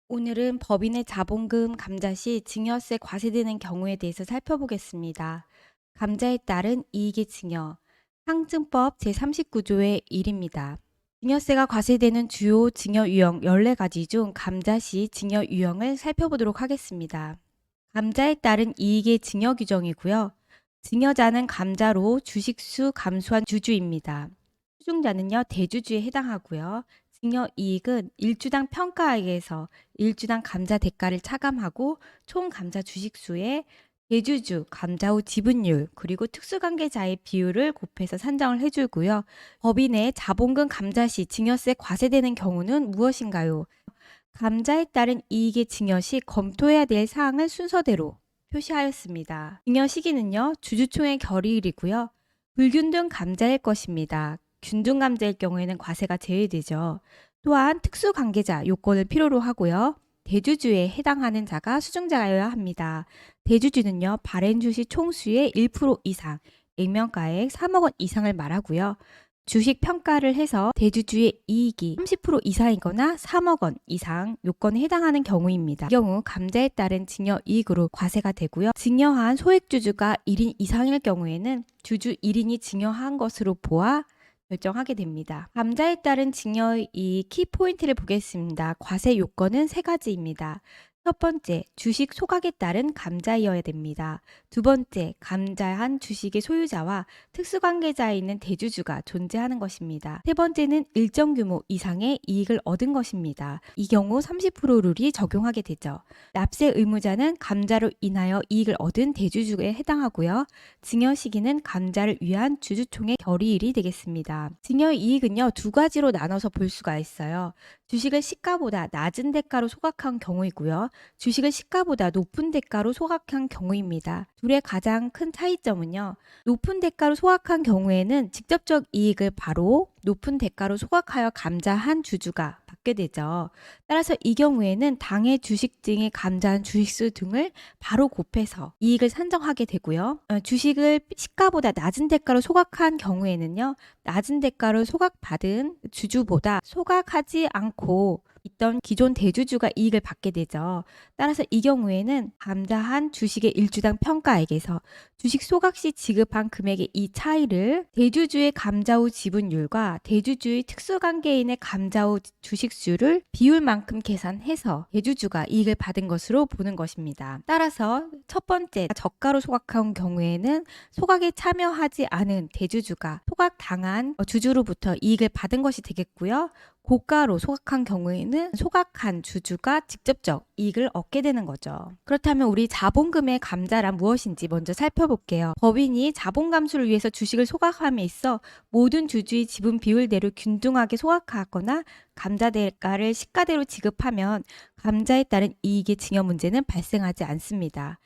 오늘은 법인의 자본금 감자 시 증여세 과세되는 경우에 대해서 살펴보겠습니다. 감자에 따른 이익의 증여, 상증법 제39조의 1입니다. 증여세가 과세되는 주요 증여 유형 14가지 중 감자 시 증여 유형을 살펴보도록 하겠습니다. 감자에 따른 이익의 증여 규정이고요. 증여자는 감자로 주식수 감소한 주주입니다. 수중자는요, 대주주에 해당하고요. 증여 이익은 일주당 평가액에서 일주당 감자 대가를 차감하고 총 감자 주식수에 대주주, 감자 후 지분율, 그리고 특수관계자의 비율을 곱해서 산정을 해주고요. 법인의 자본금 감자 시 증여세 과세되는 경우는 무엇인가요? 감자에 따른 이익의 증여 시 검토해야 될 사항을 순서대로 표시하였습니다. 증여 시기는요, 주주총회 결의일이고요. 불균등 감자일 것입니다. 균등 감자일 경우에는 과세가 제외되죠. 또한 특수관계자 요건을 필요로 하고요. 대주주에 해당하는 자가 수증자여야 합니다. 대주주는요, 발행 주식 총수의 1% 이상, 액면가액 3억 원 이상을 말하고요. 주식 평가를 해서 대주주의 이익이 30% 이상이거나 3억 원 이상 요건에 해당하는 경우입니다. 이 경우 감자에 따른 증여 이익으로 과세가 되고요. 증여한 소액주주가 1인 이상일 경우에는 주주 1인이 증여한 것으로 보아 결정하게 됩니다. 감자에 따른 증여이익 키포인트를 보겠습니다. 과세 요건은 3가지입니다. 첫 번째, 주식 소각에 따른 감자이어야 됩니다. 두 번째, 감자한 주식의 소유자와 특수관계자에 있는 대주주가 존재하는 것입니다. 세 번째는 일정 규모 이상의 이익을 얻은 것입니다. 이 경우 30% 룰이 적용하게 되죠. 납세 의무자는 감자로 인하여 이익을 얻은 대주주에 해당하고요. 증여 시기는 감자를 위한 주주총회 결의일이 되겠습니다. 증여 이익은요, 2가지로 나눠서 볼 수가 있어요. 주식을 시가보다 낮은 대가로 소각한 경우이고요. 주식을 시가보다 높은 대가로 소각한 경우입니다. 둘의 가장 큰 차이점은요. 높은 대가로 소각한 경우에는 직접적 이익을 바로 높은 대가로 소각하여 감자한 주주가 받게 되죠. 따라서 이 경우에는 당해 주식 등의 감자한 주식수 등을 바로 곱해서 이익을 산정하게 되고요. 주식을 시가보다 낮은 대가로 소각한 경우에는요. 낮은 대가로 소각받은 주주보다 소각하지 않고 있던 기존 대주주가 이익을 받게 되죠. 따라서 이 경우에는 감자한 주식의 일주당 평가액에서 주식 소각 시 지급한 금액의 이 차이를 대주주의 감자 후 지분율과 대주주의 특수관계인의 감자 후 주식수를 비율만큼 계산해서 대주주가 이익을 받은 것으로 보는 것입니다. 따라서 첫 번째, 저가로 소각한 경우에는 소각에 참여하지 않은 대주주가 소각당한 주주로부터 이익을 받은 것이 되겠고요. 고가로 소각한 경우에는 소각한 주주가 직접적 이익을 얻게 되는 거죠. 그렇다면 우리 자본금의 감자란 무엇인지 먼저 살펴볼게요. 법인이 자본 감수를 위해서 주식을 소각함에 있어 모든 주주의 지분 비율대로 균등하게 소각하거나 감자 대가를 시가대로 지급하면 감자에 따른 이익의 증여 문제는 발생하지 않습니다.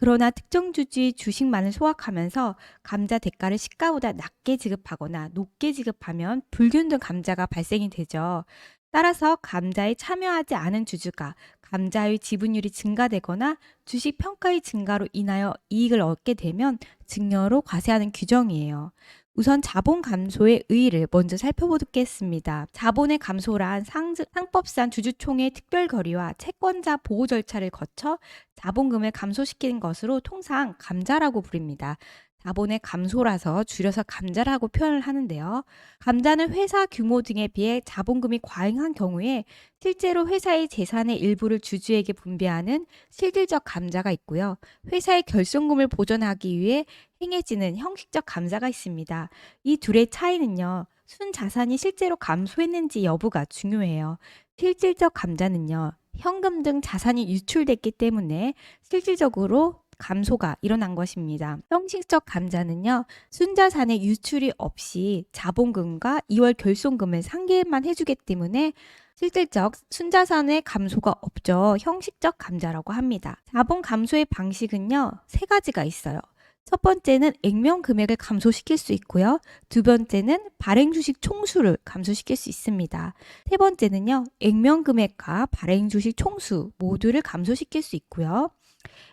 그러나 특정 주주의 주식만을 소각하면서 감자 대가를 시가보다 낮게 지급하거나 높게 지급하면 불균등 감자가 발생이 되죠. 따라서 감자에 참여하지 않은 주주가 감자의 지분율이 증가되거나 주식 평가의 증가로 인하여 이익을 얻게 되면 증여로 과세하는 규정이에요. 우선 자본 감소의 의의를 먼저 살펴보겠습니다. 자본의 감소란 상법상 주주총회 특별 결의와 채권자 보호 절차를 거쳐 자본금을 감소시키는 것으로 통상 감자라고 부릅니다. 자본의 감소라서 줄여서 감자라고 표현을 하는데요. 감자는 회사 규모 등에 비해 자본금이 과잉한 경우에 실제로 회사의 재산의 일부를 주주에게 분배하는 실질적 감자가 있고요. 회사의 결손금을 보존하기 위해 행해지는 형식적 감자가 있습니다. 이 둘의 차이는요. 순자산이 실제로 감소했는지 여부가 중요해요. 실질적 감자는요. 현금 등 자산이 유출됐기 때문에 실질적으로 감소가 일어난 것입니다. 형식적 감자는요. 순자산의 유출이 없이 자본금과 2월 결손금을 상계만 해주기 때문에 실질적 순자산의 감소가 없죠. 형식적 감자라고 합니다. 자본 감소의 방식은요. 3가지가 있어요. 첫 번째는 액면 금액을 감소시킬 수 있고요. 두 번째는 발행 주식 총수를 감소시킬 수 있습니다. 세 번째는요. 액면 금액과 발행 주식 총수 모두를 감소시킬 수 있고요.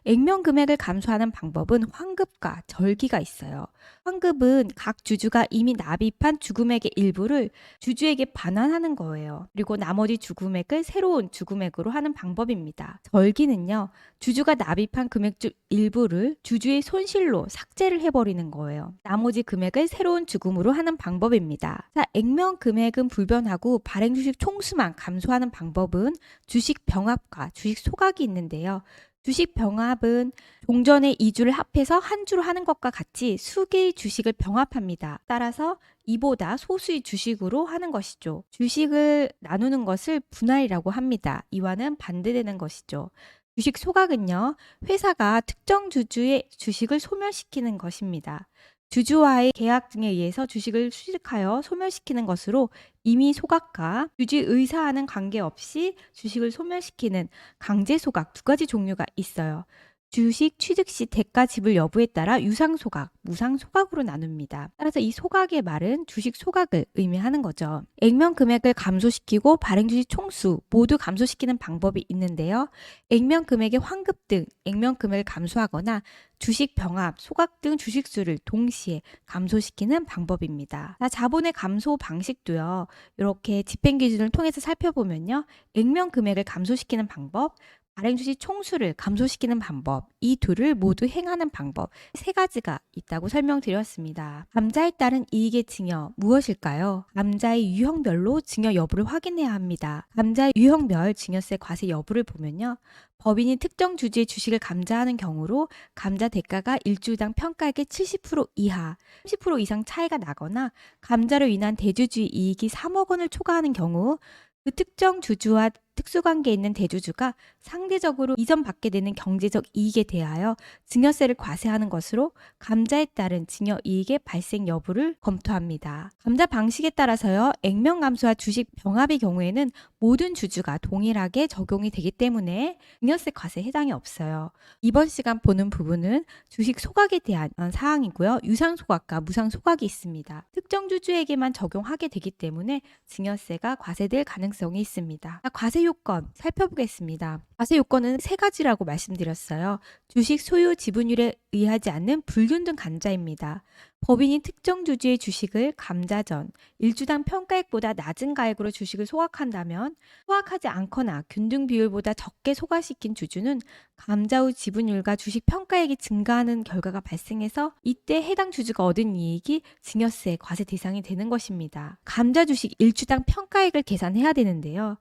액면 금액을 감소하는 방법은 환급과 절기가 있어요. 환급은 각 주주가 이미 납입한 주금액의 일부를 주주에게 반환하는 거예요. 그리고 나머지 주금액을 새로운 주금액으로 하는 방법입니다. 절기는요, 주주가 납입한 금액 중 일부를 주주의 손실로 삭제를 해버리는 거예요. 나머지 금액을 새로운 주금으로 하는 방법입니다. 자, 액면 금액은 불변하고 발행 주식 총수만 감소하는 방법은 주식 병합과 주식 소각이 있는데요. 주식 병합은 종전의 2주를 합해서 한 주로 하는 것과 같이 수개의 주식을 병합합니다. 따라서 이보다 소수의 주식으로 하는 것이죠. 주식을 나누는 것을 분할이라고 합니다. 이와는 반대되는 것이죠. 주식 소각은요, 회사가 특정 주주의 주식을 소멸시키는 것입니다. 주주와의 계약 등에 의해서 주식을 수식하여 소멸시키는 것으로 임의 소각과 주주 의사와는 관계없이 주식을 소멸시키는 강제 소각 두 가지 종류가 있어요. 주식 취득 시 대가 지불 여부에 따라 유상 소각, 무상 소각으로 나눕니다. 따라서 이 소각의 말은 주식 소각을 의미하는 거죠. 액면 금액을 감소시키고 발행 주식 총수 모두 감소시키는 방법이 있는데요. 액면 금액의 환급 등 액면 금액을 감소하거나 주식 병합, 소각 등 주식수를 동시에 감소시키는 방법입니다. 자본의 감소 방식도요. 이렇게 집행 기준을 통해서 살펴보면요. 액면 금액을 감소시키는 방법, 발행 주식 총수를 감소시키는 방법, 이 둘을 모두 행하는 방법 세 가지가 있다고 설명드렸습니다. 감자에 따른 이익의 증여 무엇일까요? 감자의 유형별로 증여 여부를 확인해야 합니다. 감자의 유형별 증여세 과세 여부를 보면요. 법인이 특정 주주의 주식을 감자하는 경우로 감자 대가가 일주당 평가액의 70% 이하, 30% 이상 차이가 나거나 감자로 인한 대주주의 이익이 3억 원을 초과하는 경우 그 특정 주주와 특수관계에 있는 대주주가 상대적으로 이전 받게 되는 경제적 이익에 대하여 증여세를 과세하는 것으로 감자에 따른 증여 이익의 발생 여부를 검토합니다. 감자 방식에 따라서요. 액면 감소와 주식 병합의 경우에는 모든 주주가 동일하게 적용이 되기 때문에 증여세 과세에 해당이 없어요. 이번 시간 보는 부분은 주식 소각에 대한 사항이고요. 유상 소각과 무상 소각이 있습니다. 특정 주주에게만 적용하게 되기 때문에 증여세가 과세될 가능성이 있습니다. 과세 요건 살펴보겠습니다. 과세 요건은 세 가지라고 말씀드렸어요. 주식 소유 지분율에 의하지 않는 불균등 감자입니다. 법인이 특정 주주의 주식을 감자 전 일주당 평가액보다 낮은 가액으로 주식을 소각한다면 소각하지 않거나 균등 비율보다 적게 소각시킨 주주는 감자 후 지분율과 주식 평가액이 증가하는 결과가 발생해서 이때 해당 주주가 얻은 이익이 증여세 과세 대상이 되는 것입니다. 감자 주식 일주당 평가액을 계산해야 되는데요.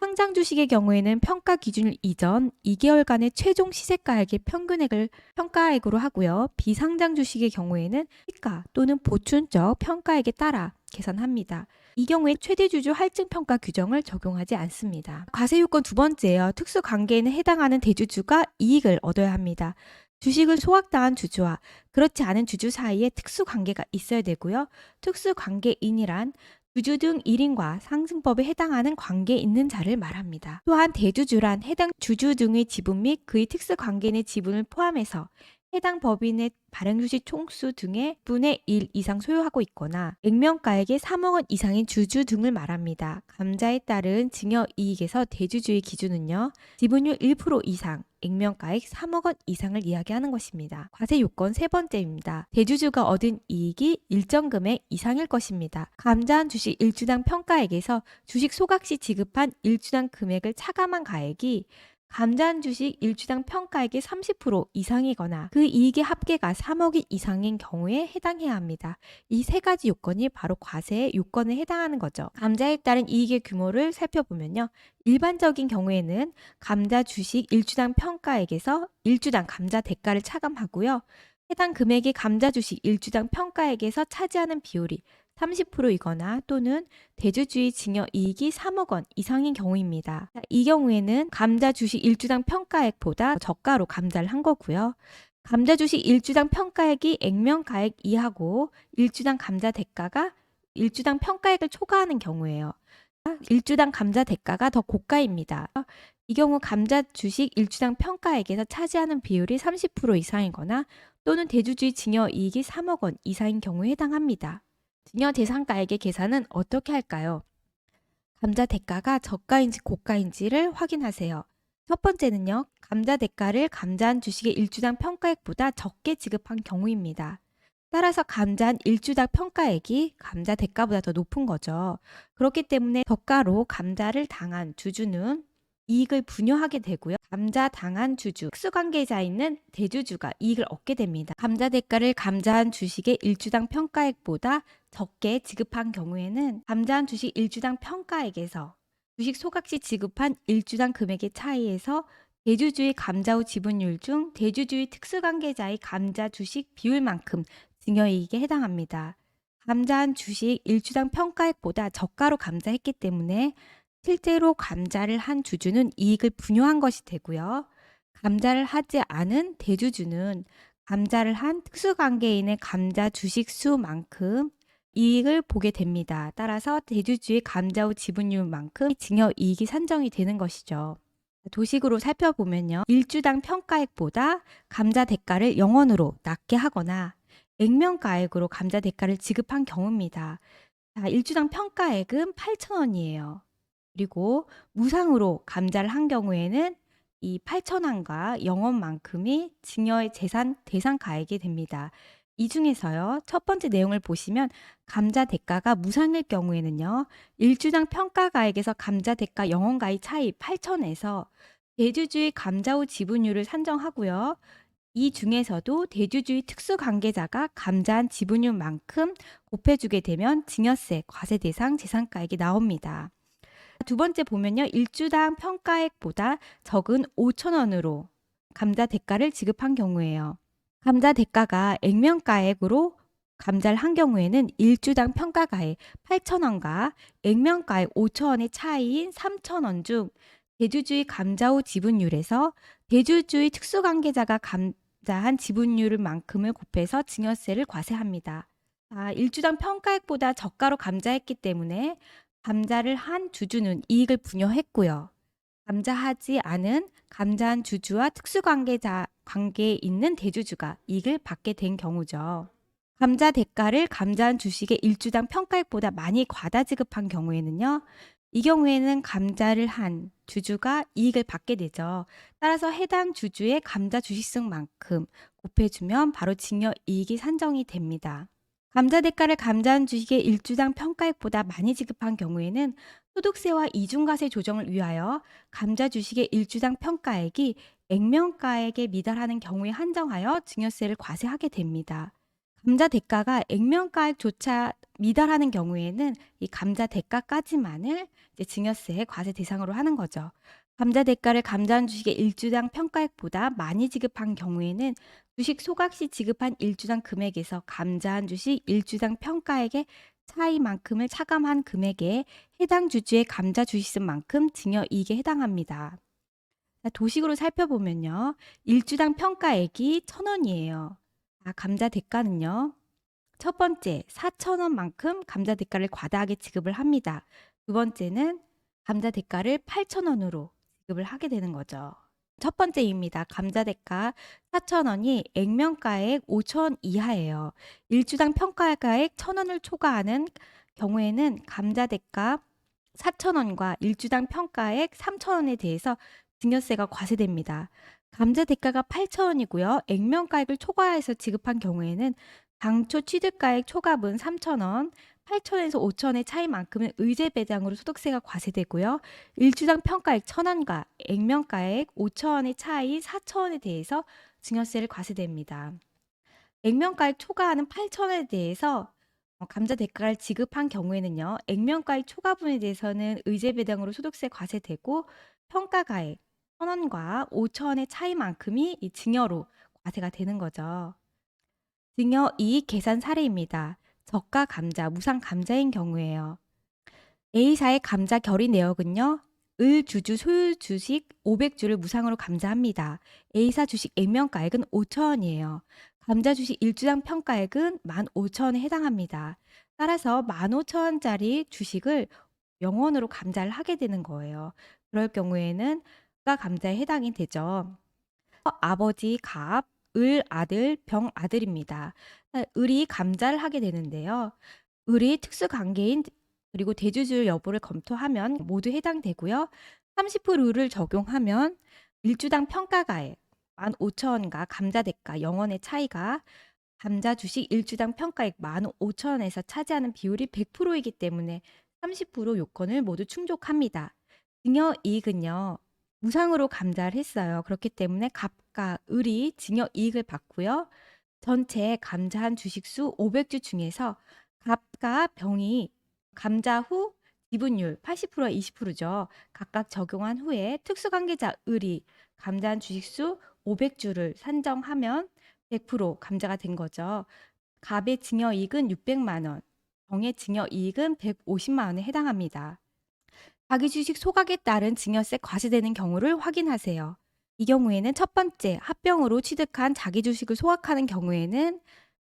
상장 주식의 경우에는 평가 기준일 이전 2개월간의 최종 시세가액의 평균액을 평가액으로 하고요. 비상장 주식의 경우에는 시가 또는 보충적 평가액에 따라 계산합니다. 이 경우에 최대 주주 할증 평가 규정을 적용하지 않습니다. 과세 요건 두 번째요. 특수 관계에는 해당하는 대주주가 이익을 얻어야 합니다. 주식을 소각당한 주주와 그렇지 않은 주주 사이에 특수 관계가 있어야 되고요. 특수 관계인이란 주주 등 1인과 상승법에 해당하는 관계에 있는 자를 말합니다. 또한 대주주란 해당 주주 등의 지분 및 그의 특수관계인의 지분을 포함해서 해당 법인의 발행주식 총수 등의 분의 1 이상 소유하고 있거나 액면가액의 3억 원 이상인 주주 등을 말합니다. 감자에 따른 증여이익에서 대주주의 기준은요. 지분율 1% 이상, 액면가액 3억 원 이상을 이야기하는 것입니다. 과세 요건 세 번째입니다. 대주주가 얻은 이익이 일정 금액 이상일 것입니다. 감자한 주식 일주당 평가액에서 주식 소각 시 지급한 일주당 금액을 차감한 가액이 감자한 주식 일주당 평가액의 30% 이상이거나 그 이익의 합계가 3억 원 이상인 경우에 해당해야 합니다. 이 세 가지 요건이 바로 과세의 요건에 해당하는 거죠. 감자에 따른 이익의 규모를 살펴보면요. 일반적인 경우에는 감자 주식 일주당 평가액에서 일주당 감자 대가를 차감하고요. 해당 금액이 감자 주식 일주당 평가액에서 차지하는 비율이 30%이거나 또는 대주주의 증여 이익이 3억 원 이상인 경우입니다. 이 경우에는 감자 주식 일주당 평가액보다 저가로 감자를 한 거고요. 감자 주식 일주당 평가액이 액면가액 이하고 일주당 감자 대가가 일주당 평가액을 초과하는 경우예요. 일주당 감자 대가가 더 고가입니다. 이 경우 감자 주식 일주당 평가액에서 차지하는 비율이 30% 이상이거나 또는 대주주의 증여 이익이 3억 원 이상인 경우에 해당합니다. 증여 대상가액의 계산은 어떻게 할까요? 감자 대가가 저가인지 고가인지를 확인하세요. 첫 번째는요. 감자 대가를 감자 한 주식의 일주당 평가액보다 적게 지급한 경우입니다. 따라서 감자 한 일주당 평가액이 감자 대가보다 더 높은 거죠. 그렇기 때문에 저가로 감자를 당한 주주는 이익을 분여하게 되고요. 감자 당한 주주, 특수관계자 있는 대주주가 이익을 얻게 됩니다. 감자 대가를 감자 한 주식의 일주당 평가액보다 적게 지급한 경우에는 감자 한 주식 일주당 평가액에서 주식 소각시 지급한 일주당 금액의 차이에서 대주주의 감자 후 지분율 중 대주주의 특수관계자의 감자 주식 비율만큼 증여이익에 해당합니다. 감자한 주식 일주당 평가액보다 저가로 감자했기 때문에 실제로 감자를 한 주주는 이익을 분여한 것이 되고요. 감자를 하지 않은 대주주는 감자를 한 특수관계인의 감자 주식 수만큼 이익을 보게 됩니다. 따라서 대주주의 감자 후 지분율만큼 증여이익이 산정이 되는 것이죠. 도식으로 살펴보면요. 일주당 평가액보다 감자 대가를 0원으로 낮게 하거나 액면가액으로 감자 대가를 지급한 경우입니다. 자, 일주당 평가액은 8,000원이에요. 그리고 무상으로 감자를 한 경우에는 이 8,000원과 0원만큼이 증여의 재산 대상 가액이 됩니다. 이 중에서요. 첫 번째 내용을 보시면 감자 대가가 무상일 경우에는요. 일주당 평가가액에서 감자 대가 0원가의 차이 8,000원에서 대주주의 감자 후 지분율을 산정하고요. 이 중에서도 대주주의 특수관계자가 감자한 지분율만큼 곱해주게 되면 증여세, 과세 대상 재산가액이 나옵니다. 두 번째 보면요. 일주당 평가액보다 적은 5,000원으로 감자 대가를 지급한 경우예요. 감자 대가가 액면가액으로 감자를 한 경우에는 일주당 평가가액 8,000원과 액면가액 5,000원의 차이인 3,000원 중 대주주의 감자 후 지분율에서 대주주의 특수관계자가 감자한 지분율만큼을 곱해서 증여세를 과세합니다. 일주당 평가액보다 저가로 감자했기 때문에 감자를 한 주주는 이익을 분여했고요. 감자하지 않은 감자한 주주와 특수관계자 관계에 있는 대주주가 이익을 받게 된 경우죠. 감자 대가를 감자한 주식의 일주당 평가액보다 많이 과다 지급한 경우에는요. 이 경우에는 감자를 한 주주가 이익을 받게 되죠. 따라서 해당 주주의 감자 주식수만큼 곱해주면 바로 증여 이익이 산정이 됩니다. 감자 대가를 감자한 주식의 일주당 평가액보다 많이 지급한 경우에는 소득세와 이중과세 조정을 위하여 감자 주식의 일주당 평가액이 액면가액에 미달하는 경우에 한정하여 증여세를 과세하게 됩니다. 감자 대가가 액면가액조차 미달하는 경우에는 이 감자 대가까지만을 이제 증여세 과세 대상으로 하는 거죠. 감자 대가를 감자한 주식의 일주당 평가액보다 많이 지급한 경우에는 주식 소각시 지급한 일주당 금액에서 감자한 주식 일주당 평가액의 차이만큼을 차감한 금액에 해당 주주의 감자 주식수만큼 증여이익에 해당합니다. 도식으로 살펴보면요. 일주당 평가액이 1,000원이에요. 감자 대가는요. 첫 번째, 4,000원만큼 감자 대가를 과다하게 지급을 합니다. 두 번째는 감자 대가를 8,000원으로 지급을 하게 되는 거죠. 첫 번째입니다. 감자 대가 4,000원이 액면가액 5,000원 이하예요. 일주당 평가가액 1,000원을 초과하는 경우에는 감자 대가 4,000원과 일주당 평가액 3,000원에 대해서 증여세가 과세됩니다. 감자 대가가 8,000원이고요. 액면가액을 초과해서 지급한 경우에는 당초 취득가액 초과분 3,000원, 8,000원에서 5,000원의 차이만큼은 의제 배당으로 소득세가 과세되고요. 일주당 평가액 1,000원과 액면가액 5,000원의 차이 4,000원에 대해서 증여세를 과세됩니다. 액면가액 초과하는 8,000원에 대해서 감자 대가를 지급한 경우에는요. 액면가액 초과분에 대해서는 의제 배당으로 소득세 과세되고 평가가액 1,000원과 5,000원의 차이만큼이 이 증여로 과세가 되는 거죠. 증여 이익 계산 사례입니다. 저가 감자, 무상 감자인 경우에요. A사의 감자 결의 내역은요. 을 주주 소유 주식 500주를 무상으로 감자합니다. A사 주식 액면가액은 5,000원이에요. 감자 주식 일주당 평가액은 15,000원에 해당합니다. 따라서 15,000원짜리 주식을 0원으로 감자를 하게 되는 거예요. 그럴 경우에는 가 감자에 해당이 되죠. 아버지 갑, 을 아들, 병 아들입니다. 을이 감자를 하게 되는데요. 을이 특수관계인 그리고 대주주 여부를 검토하면 모두 해당되고요. 30%를 적용하면 일주당 평가가액 15,000원과 감자 대가 0원의 차이가 감자 주식 일주당 평가액 15,000원에서 차지하는 비율이 100%이기 때문에 30% 요건을 모두 충족합니다. 증여이익은요. 무상으로 감자를 했어요. 그렇기 때문에 갑과 을이 증여이익을 받고요. 전체 감자한 주식수 500주 중에서 갑과 병이 감자 후 지분율 80%와 20%죠. 각각 적용한 후에 특수관계자 을이 감자한 주식수 500주를 산정하면 100% 감자가 된 거죠. 갑의 증여이익은 600만 원, 병의 증여이익은 150만 원에 해당합니다. 자기 주식 소각에 따른 증여세 과세되는 경우를 확인하세요. 이 경우에는 첫 번째, 합병으로 취득한 자기 주식을 소각하는 경우에는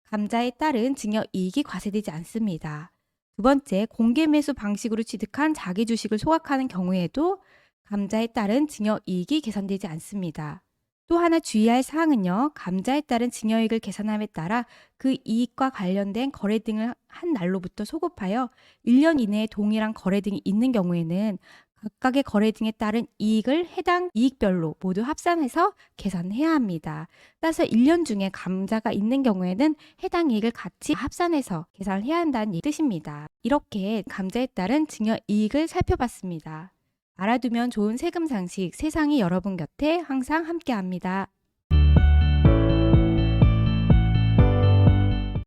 감자에 따른 증여이익이 과세되지 않습니다. 두 번째, 공개 매수 방식으로 취득한 자기 주식을 소각하는 경우에도 감자에 따른 증여이익이 계산되지 않습니다. 또 하나 주의할 사항은요. 감자에 따른 증여이익을 계산함에 따라 그 이익과 관련된 거래 등을 한 날로부터 소급하여 1년 이내에 동일한 거래 등이 있는 경우에는 각각의 거래 등에 따른 이익을 해당 이익별로 모두 합산해서 계산해야 합니다. 따라서 1년 중에 감자가 있는 경우에는 해당 이익을 같이 합산해서 계산을 해야 한다는 뜻입니다. 이렇게 감자에 따른 증여이익을 살펴봤습니다. 알아두면 좋은 세금 상식, 세상이 여러분 곁에 항상 함께합니다.